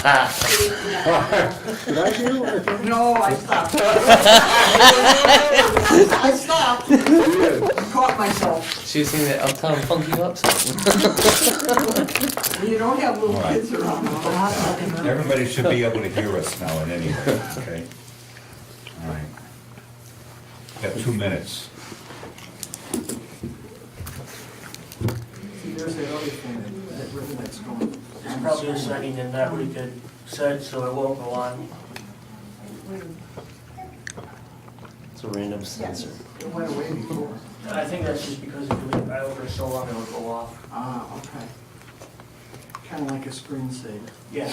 Did I do it? No, I stopped. I stopped. Caught myself. She was singing that Uptown Funk You Up song. You don't have little All right. kids around. Everybody should be able to hear us now in any way, okay? All right. Got 2 minutes. See, there's that other thing that ribbon that's going. There's probably a setting in that we could set so it won't go on. It's a random sensor. It went away before. I think that's just because if you leave it out for so long, it'll go off. Ah, okay. Kind of like a screensaver. Yeah.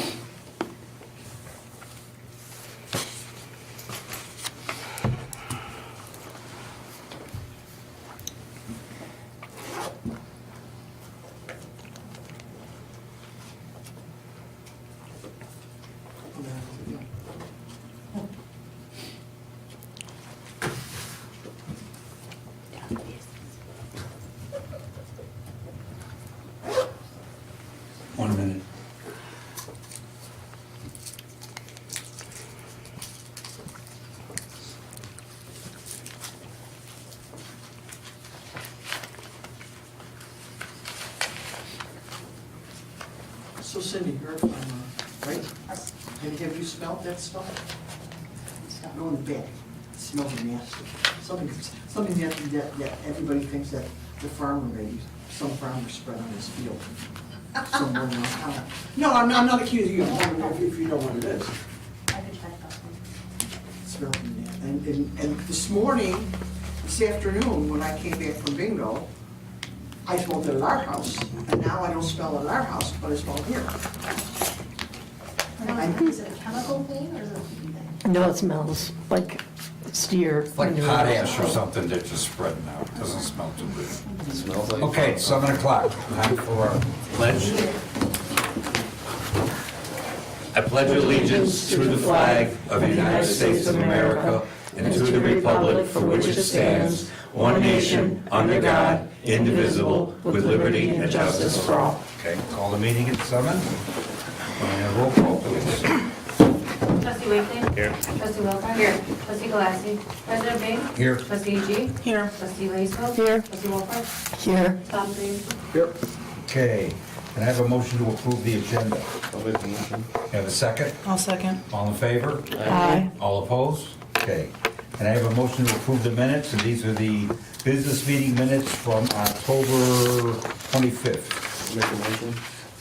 One minute. So Cindy, you're, right? Have you smelled that stuff? Go in the back. It smells nasty. Something that everybody thinks that the farmer made, some farmer spread on his field. Somewhere around town. No, I'm not accusing you, if you know what it is. I could check that one. It smells nasty. And this afternoon, when I came back from bingo, I smelled it at our house, and now I don't smell it at our house, but I smell it here. Is it a chemical thing or is it a food thing? No, it smells like steer. Like manure. potash or something that's just spreading out, doesn't smell too good. It smells like. Okay, 7 o'clock, time for our pledge. I pledge allegiance to the flag of the United States of America and to the republic for which it stands, one nation, under God, indivisible, with liberty and justice for all. Okay, call the meeting at 7. And roll call, please. Trustee Wakeling? Here. Trustee Wilcox? Here. Trustee Galassi? President Bing? Here. Trustee G? Here. Trustee Lazo? Here. Trustee Wolford? Here. Tom Green? Yep. Okay, can I have a motion to approve the agenda? I'll make the motion. Have a second? I'll second. All in favor? Aye. All opposed? Okay. And I have a motion to approve the minutes, and these are the business meeting minutes from October 25th. Make a motion.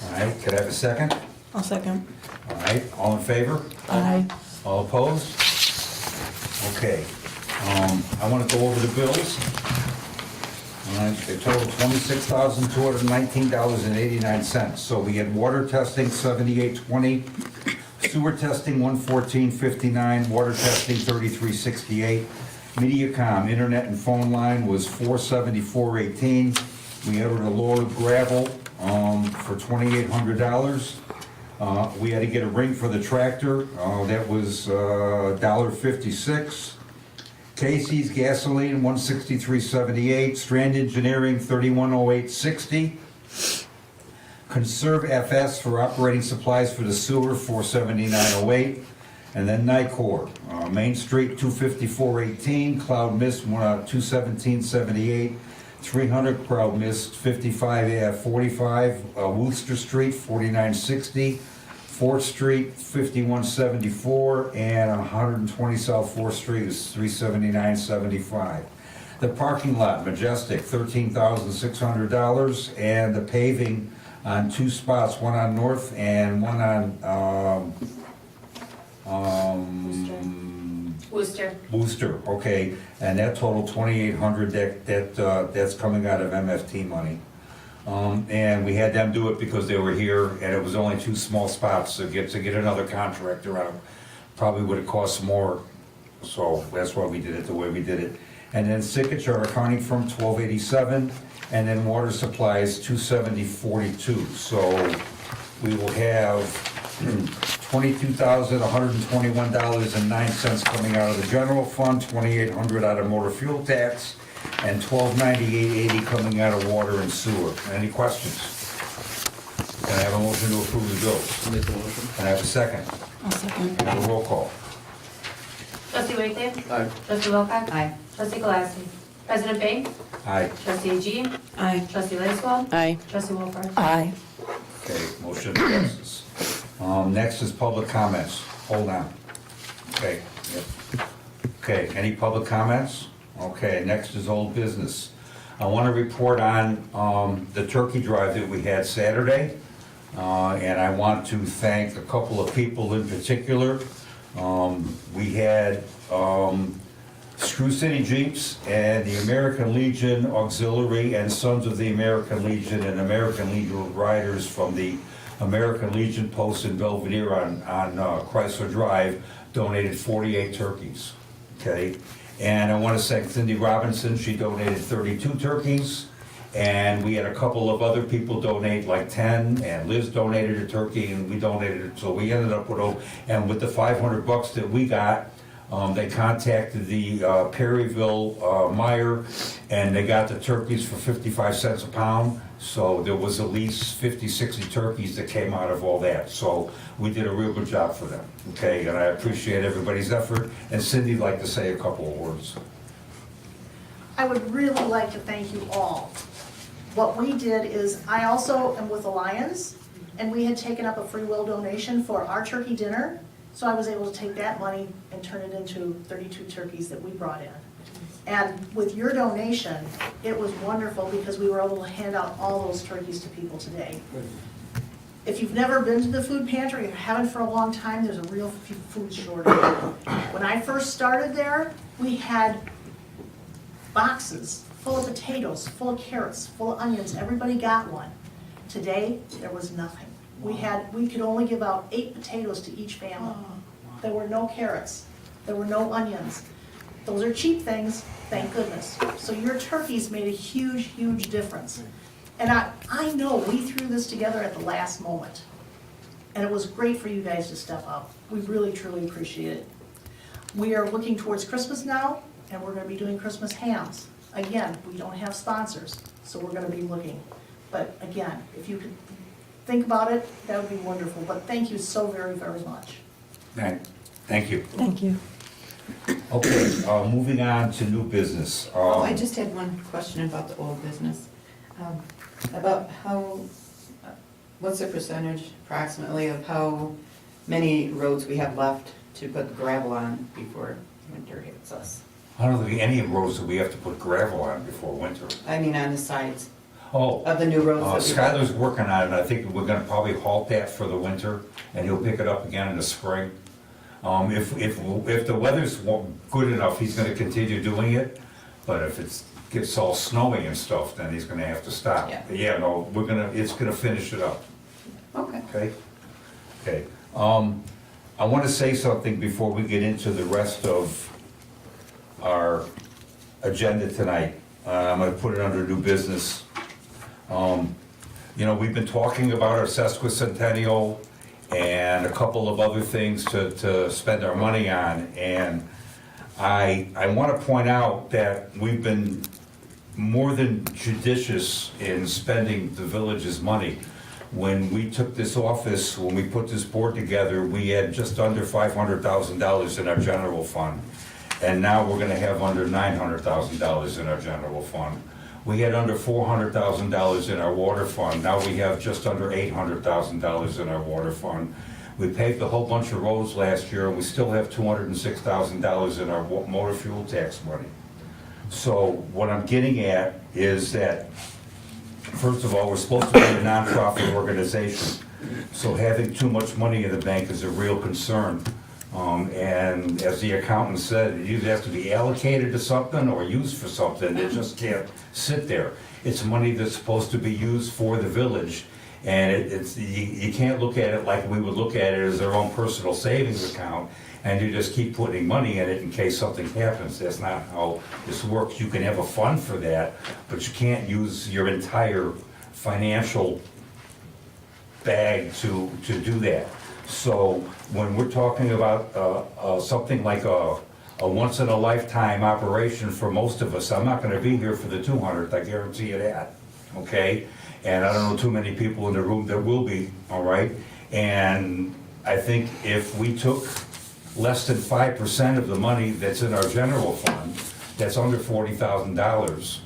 All right, could I have a second? I'll second. All right, all in favor? Aye. All opposed? Okay. I want to go over the bills. All right, they total $26,219.89. So we had water testing, $78.20, sewer testing, $114.59, water testing, $33.68. Mediacom, internet and phone line was $474.18. We ordered a load of gravel for $2,800. We had to get a ring for the tractor, that was $1.56. Casey's gasoline, $163.78. Strand Engineering, $31.08.60. Conserve FS for operating supplies for the sewer, $479.08. And then Nicor, Main Street, $254.18. Cloud Mist, $217.78. 300 Crowd Mist, 45, Worcester Street, 4960, 4th Street, 5174, and 120 South 4th Street is 379.75. The parking lot, Majestic, $13,600, and the paving on 2 spots, one on North and one on, Booster, okay, and that total $2,800, that's coming out of MFT money. And we had them do it because they were here, and it was only 2 small spots to get another contractor out. Probably would have cost more, so that's why we did it the way we did it. And then Signature accounting firm, $1287, and then water supplies, $270.42. So we will have $22,121.09 coming out of the general fund, $2,800 out of motor fuel tax, and $1,298.80 coming out of water and sewer. Any questions? Can I have a motion to approve the bills? Make the motion. Can I have a second? I'll second. Can I have a roll call? Trustee Wakefield? Aye. Trustee Wilcox? Aye. Trustee Galassi? President Bing? Aye. Trustee Agee? Aye. Trustee Laciswell? Aye. Trustee Wolford? Aye. Okay, motion passes. Next is public comments. Hold on. Okay, yep. Okay, any public comments? Okay, next is old business. I want to report on the turkey drive that we had Saturday. And I want to thank a couple of people in particular. We had Screw City Jeeps and the American Legion Auxiliary and Sons of the American Legion and American Legion riders from the American Legion post in Belvedere on Chrysler Drive donated 48 turkeys, okay? And I want to thank Cindy Robinson, she donated 32 turkeys. And we had a couple of other people donate like 10, and Liz donated a turkey, and we donated it, so we ended up with the $500 that we got, they contacted the Perryville Meyer, and they got the turkeys for 55 cents a pound, so there was at least 50, 60 turkeys that came out of all that, so we did a real good job for them, okay, and I appreciate everybody's effort, and Cindy'd like to say a couple of words. I would really like to thank you all. What we did is, I also am with the Lions, and we had taken up a free will donation for our turkey dinner, so I was able to take that money and turn it into 32 turkeys that we brought in. And with your donation, it was wonderful because we were able to hand out all those turkeys to people today. If you've never been to the food pantry, or you haven't for a long time, there's a real food shortage. When I first started there, we had boxes full of potatoes, full of carrots, full of onions, everybody got one. Today, there was nothing. We could only give out 8 potatoes to each family. There were no carrots, there were no onions. Those are cheap things, thank goodness. So your turkeys made a huge, huge difference. And I know we threw this together at the last moment. And it was great for you guys to step up. We really, truly appreciate it. We are looking towards Christmas now, and we're gonna be doing Christmas hams. Again, we don't have sponsors, so we're gonna be looking. But again, if you could think about it, that would be wonderful. But thank you so very, very much. Right. Thank you. Thank you. Okay, moving on to new business. Oh, I just had one question about the old business. About what's the percentage approximately of how many roads we have left to put gravel on before winter hits us? I don't think any roads that we have to put gravel on before winter. I mean, on the sides Oh, of the new roads that we have. Skylar's working on it, and I think we're gonna probably halt that for the winter, and he'll pick it up again in the spring. If the weather's good enough, he's gonna continue doing it, but if it gets all snowy and stuff, then he's gonna have to stop. Yeah. But yeah, no, it's gonna finish it up, Okay. okay? Okay, I wanna say something before we get into the rest of our agenda tonight. I'm gonna put it under new business. You know, we've been talking about our sesquicentennial and a couple of other things to spend our money on. And I want to point out that we've been more than judicious in spending the village's money. When we took this office, when we put this board together, we had just under $500,000 in our general fund. And now we're gonna have under $900,000 in our general fund. We had under $400,000 in our water fund, now we have just under $800,000 in our water fund. We paved a whole bunch of roads last year, and we still have $206,000 in our motor fuel tax money. So what I'm getting at is that, first of all, we're supposed to be a nonprofit organization, so having too much money in the bank is a real concern. And as the accountant said, it either has to be allocated to something or used for something, it just can't sit there. It's money that's supposed to be used for the village, and you can't look at it like we would look at it as their own personal savings account, and you just keep putting money in it in case something happens. That's not how this works. You can have a fund for that, but you can't use your entire financial bag to do that. So when we're talking about something like a once-in-a-lifetime operation for most of us, I'm not gonna be here for the 200th, I guarantee you that. okay? And I don't know too many people in the room that will be, all right? And I think if we took less than 5% of the money that's in our general fund, that's under $40,000.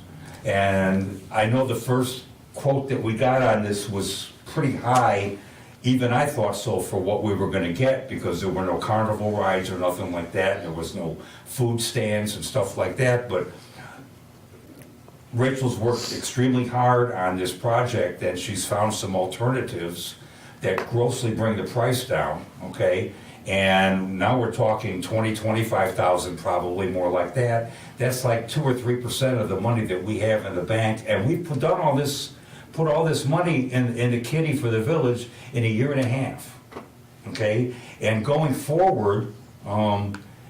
And I know the first quote that we got on this was pretty high. Even I thought so for what we were gonna get, because there were no carnival rides or nothing like that. There was no food stands and stuff like that, but Rachel's worked extremely hard on this project, and she's found some alternatives that grossly bring the price down, okay? And now we're talking 25,000, probably more like that. That's like 2 or 3% of the money that we have in the bank, and we've done all this, put all this money in the kitty for the village in a year and a half, okay? And going forward,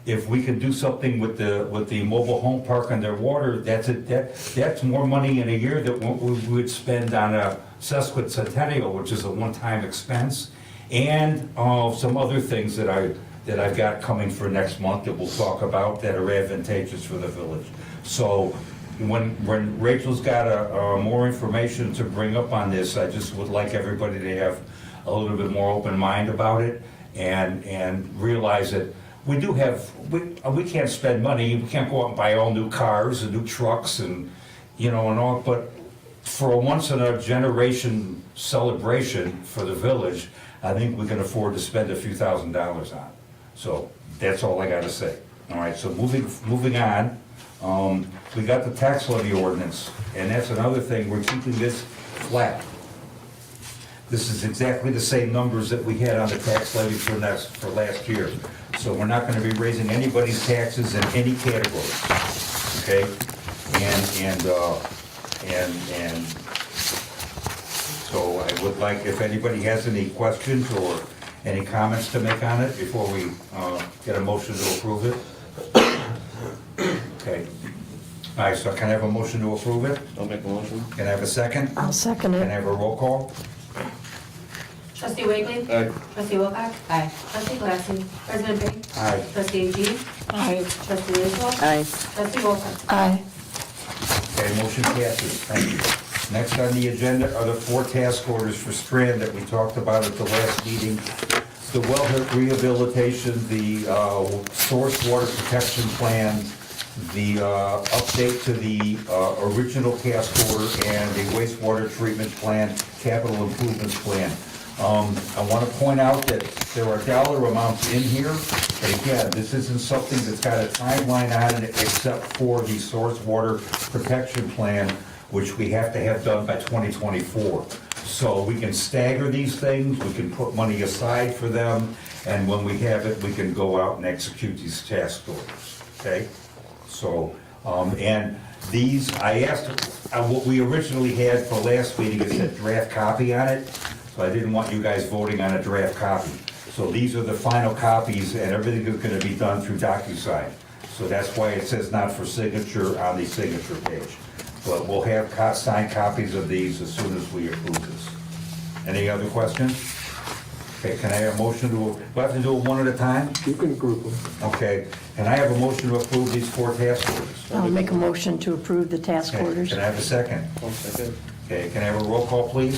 if we can do something with the mobile home park and their water, that's more money in a year that we would spend on a sesquicentennial, which is a one-time expense, and some other things that I've got coming for next month that we'll talk about that are advantageous for the village. So when Rachel's got more information to bring up on this, I just would like everybody to have a little bit more open mind about it and realize that we do have, we can't spend money, we can't go out and buy all new cars and new trucks and, and all, but for a once-in-a-generation celebration for the village, I think we can afford to spend a few $1,000s on it. So that's all I gotta say. All right, so moving on, we got the tax levy ordinance, and that's another thing, we're keeping this flat. This is exactly the same numbers that we had on the tax levy for last year. So we're not gonna be raising anybody's taxes in any category, okay? And so I would like, if anybody has any questions or any comments to make on it before we get a motion to approve it? Okay. All right, so can I have a motion to approve it? I'll make a motion. Can I have a second? I'll second Can I it. have a roll call? Trustee Wakely? Aye. Trustee Wilcox? Aye. Trustee Clausen? President Bing? Aye. Trustee G? Aye. Trustee Leesville? Aye. Trustee Wolford? Aye. Okay, motion passes, thank you. Next on the agenda are the 4 task orders for Strand that we talked about at the last meeting. The wellhead rehabilitation, the source water protection plan, the update to the original task order, and the wastewater treatment plan, capital improvements plan. I want to point out that there are dollar amounts in here, but again, this isn't something that's got a timeline on it except for the source water protection plan, which we have to have done by 2024. So we can stagger these things, we can put money aside for them, and when we have it, we can go out and execute these task orders, okay? So, and these, I asked, what we originally had for last meeting is a draft copy on it, so I didn't want you guys voting on a draft copy. So these are the final copies, and everything is gonna be done through DocuSign. So that's why it says not for signature on the signature page. But we'll have signed copies of these as soon as we approve this. Any other questions? Okay, can I have a motion to, do I have to do it one at a time? You can group them. Okay, can I have a motion to approve these 4 task orders? I'll make a motion to approve the task Okay, orders. can I have a second? I'll second. Okay, can I have a roll call, please?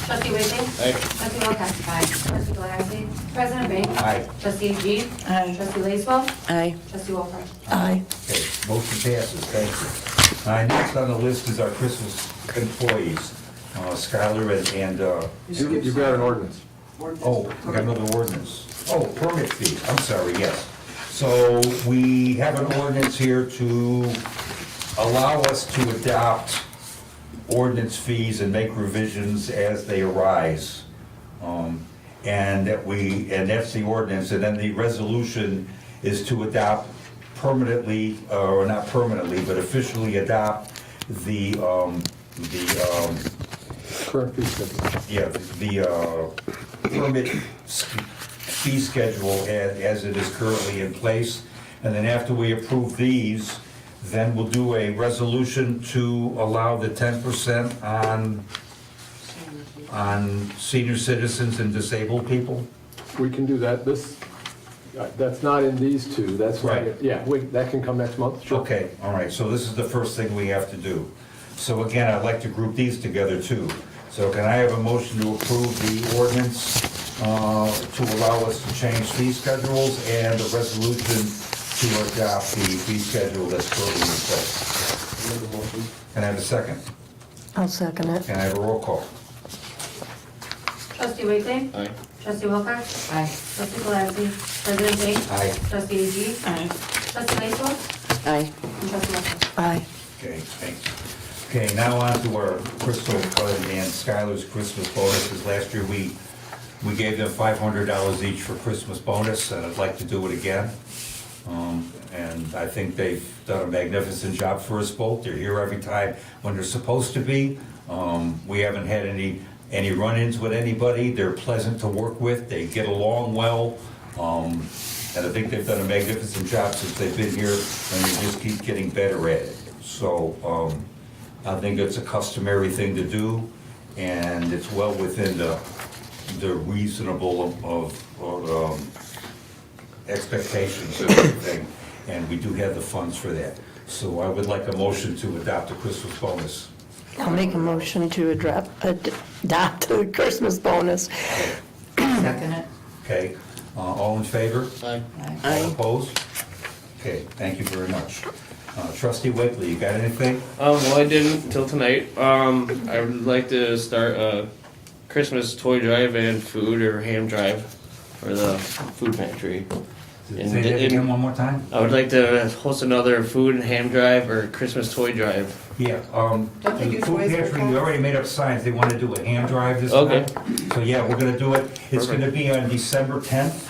Trustee Wakely? Aye. Trustee Wilcox? Aye. Trustee Clausen? President Bing? Aye. Trustee G? Aye. Trustee Leesville? Aye. Trustee Wolford? Aye. Okay, motion passes, thank you. All right, next on the list is our Christmas employees, Skylar and, You've got an ordinance. oh, we got another ordinance. Oh, permit fee, I'm sorry, yes. So we have an ordinance here to allow us to adopt ordinance fees and make revisions as they arise. And that's the ordinance, and then the resolution is to adopt permanently, or not permanently, but officially adopt the Current fee schedule. yeah, the permit fee schedule as it is currently in place. And then after we approve these, then we'll do a resolution to allow the 10% on senior citizens and disabled people. We can do that. That's not in these 2. That's Right. Yeah, that can come next month. Sure. Okay, all right, so this is the first thing we have to do. So again, I'd like to group these together too. So can I have a motion to approve the ordinance to allow us to change fee schedules and a resolution to adopt the fee schedule that's currently in place? Make a motion. Can I have a second? I'll second it. Can I have a roll call? Trustee Wakeling? Aye. Trustee Wilcox? Aye. Trustee Galassi? President Bing? Aye. Trustee Agee? Aye. Trustee Lanfair? Aye. And Trustee Wilson? Aye. Okay, thanks. Okay, now on to our Crystal Bud and Skylar's Christmas bonuses. Last year, we gave them $500 each for Christmas bonus, and I'd like to do it again. And I think they've done a magnificent job for us both. They're here every time when they're supposed to be. We haven't had any run-ins with anybody. They're pleasant to work with. They get along well. And I think they've done a magnificent job since they've been here, and they just keep getting better at it. So I think it's a customary thing to do, and it's well within the reasonable of expectations and everything, and we do have the funds for that. So I would like a motion to adopt the Christmas bonus. I'll make a motion to adopt the Christmas bonus. Second it? Okay, all in favor? Aye. All opposed? Okay, thank you very much. Trustee Whitley, you got anything? Well, I didn't till tonight. I would like to start a Christmas toy drive and food or ham drive for the food pantry. Say that again one more time? I would like to host another food and ham drive or Christmas toy drive. Yeah, Don't they the do food toys for pantry, we cats? already made up signs, they want to do a ham drive this Okay. time. So yeah, we're gonna do it, it's Perfect. gonna be on December 10th,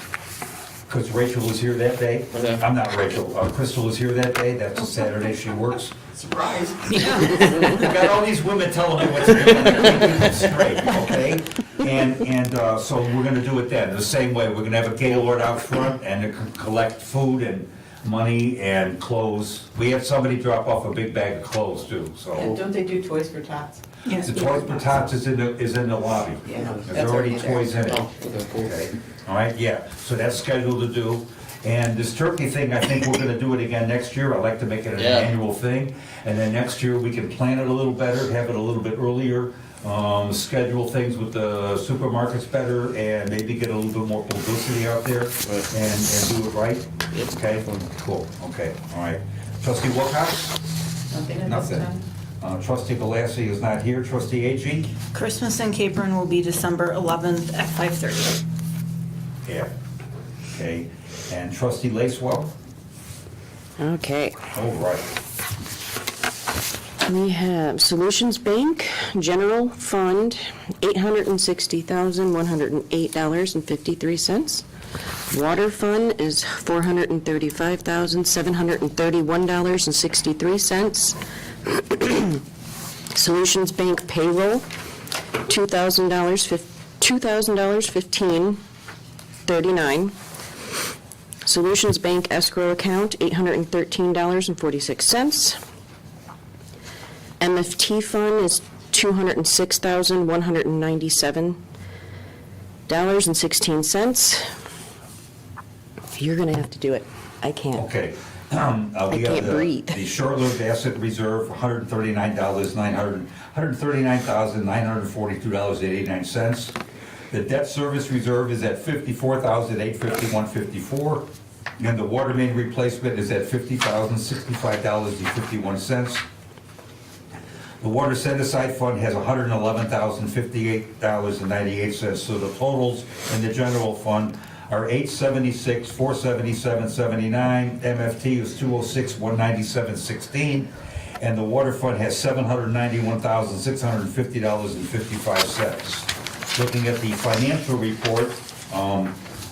because Rachel was here that day. Okay. I'm not Rachel, Crystal was here that day, that's a Saturday she works. Surprise. We've got all these women telling me what's going on, keep it straight, okay? And so we're gonna do it then, the same way, we're gonna have a Gaylord out front and to collect food and money and clothes. We had somebody drop off a big bag of clothes too, And so. don't they do Toys for Tots? The Toys for Tots is in the lobby. Yeah, There's that's already already there. toys in it. Oh, okay, cool. Okay, all right, yeah, so that's scheduled to do. And this turkey thing, I think we're gonna do it again next year. I'd like to make it an Yeah. annual thing. And then next year, we can plan it a little better, have it a little bit earlier, schedule things with the supermarkets better, and maybe get a little bit more publicity out there Right. and do it right. Yep. Okay, cool, okay, all right. Trustee Wilcox? Nothing at this Nothing. time? Trustee Galassi is not here. Trustee Agee? Christmas in Capron will be December 11th at 5:30. Yeah. Okay, and trustee Lacewell? Okay, All right. we have Solutions Bank, General Fund, $860,108.53. Water Fund is $435,731.63. Solutions Bank Payroll, $2,000, $15.39. Solutions Bank Escrow Account, $813.46. MFT Fund is $206,197.16. You're gonna have to do it. I can't. Okay. We can't have breathe. the short-lived asset reserve, $139,942.89. The debt service reserve is at $54,851.54. And the water main replacement is at $50,065.51. The water set-aside fund has $111,058.98, so the totals in the general fund are $876, $477.79, MFT is $206, $197.16, and the water fund has $791,650.55. Looking at the financial report,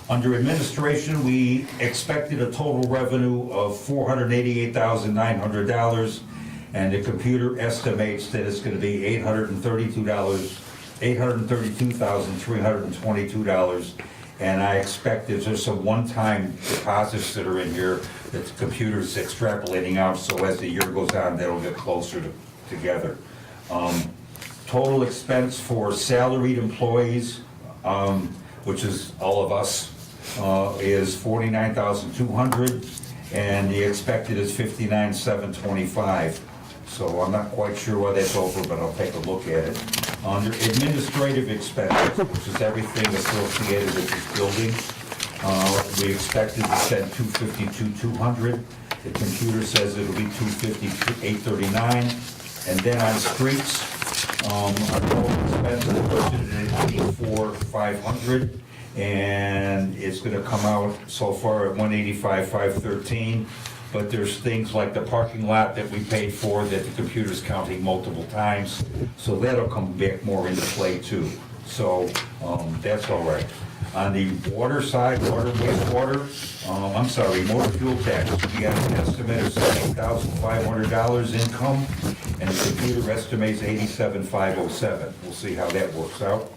under administration, we expected a total revenue of $488,900, and the computer estimates that it's going to be $832,322. And I expect there's some one-time deposits that are in here that the computer's extrapolating out, so as the year goes on, that'll get closer together. Total expense for salaried employees, which is all of us, is $49,200, and the expected is $59,725. So I'm not quite sure why that's over, but I'll take a look at it. Under administrative expenses, which is everything associated with this building, we expected to spend $252,200. The computer says it'll be $250,839. And then on streets, our total expenses budgeted at $84,500, and it's gonna come out so far at $185,513. But there's things like the parking lot that we paid for that the computer's counting multiple times, so that'll come back more into play too. So, that's all right. On the water side, water, wastewater, motor fuel tax, we got an estimate of $70,500 income, and the computer estimates $87,507. We'll see how that works out.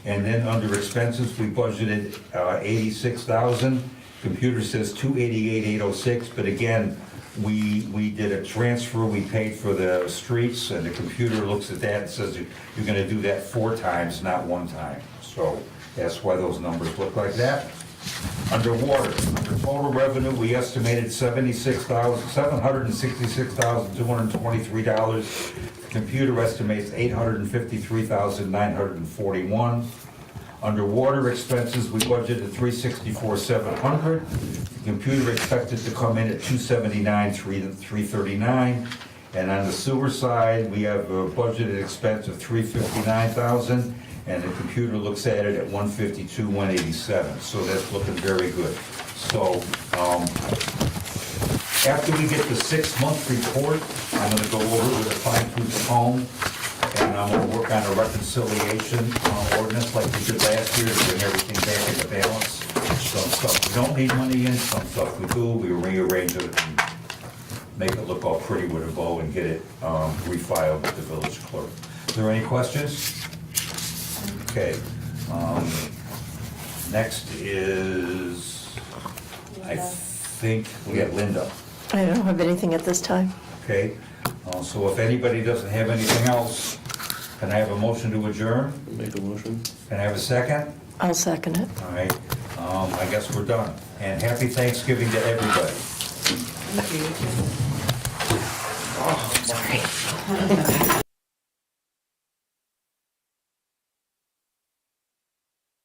And then under expenses, we budgeted $86,000. Computer says $288,806, but again, we did a transfer, we paid for the streets, and the computer looks at that and says you're gonna do that 4 times, not 1 time. So that's why those numbers look like that. Under water, under total revenue, we estimated $766,223. The computer estimates $853,941. Under water expenses, we budgeted $364,700. The computer expected to come in at $279,339. And on the sewer side, we have a budgeted expense of $359,000, and the computer looks at it at $152,187. So that's looking very good. So after we get the 6-month report, I'm going to go over it with a fine-tooth comb. And I'm going to work on a reconciliation ordinance like we did last year to bring everything back into balance. Some stuff we don't need money in, some stuff we do. We rearrange it and make it look all pretty with a bow and get it refiled with the village clerk. Is there any questions? Okay. Next is, I think we have Linda. I don't have anything at this time. Okay. So if anybody doesn't have anything else, can I have a motion to adjourn? Make a motion. Can I have a second? I'll second it. All right, I guess we're done. And happy Thanksgiving to everybody. Thank you.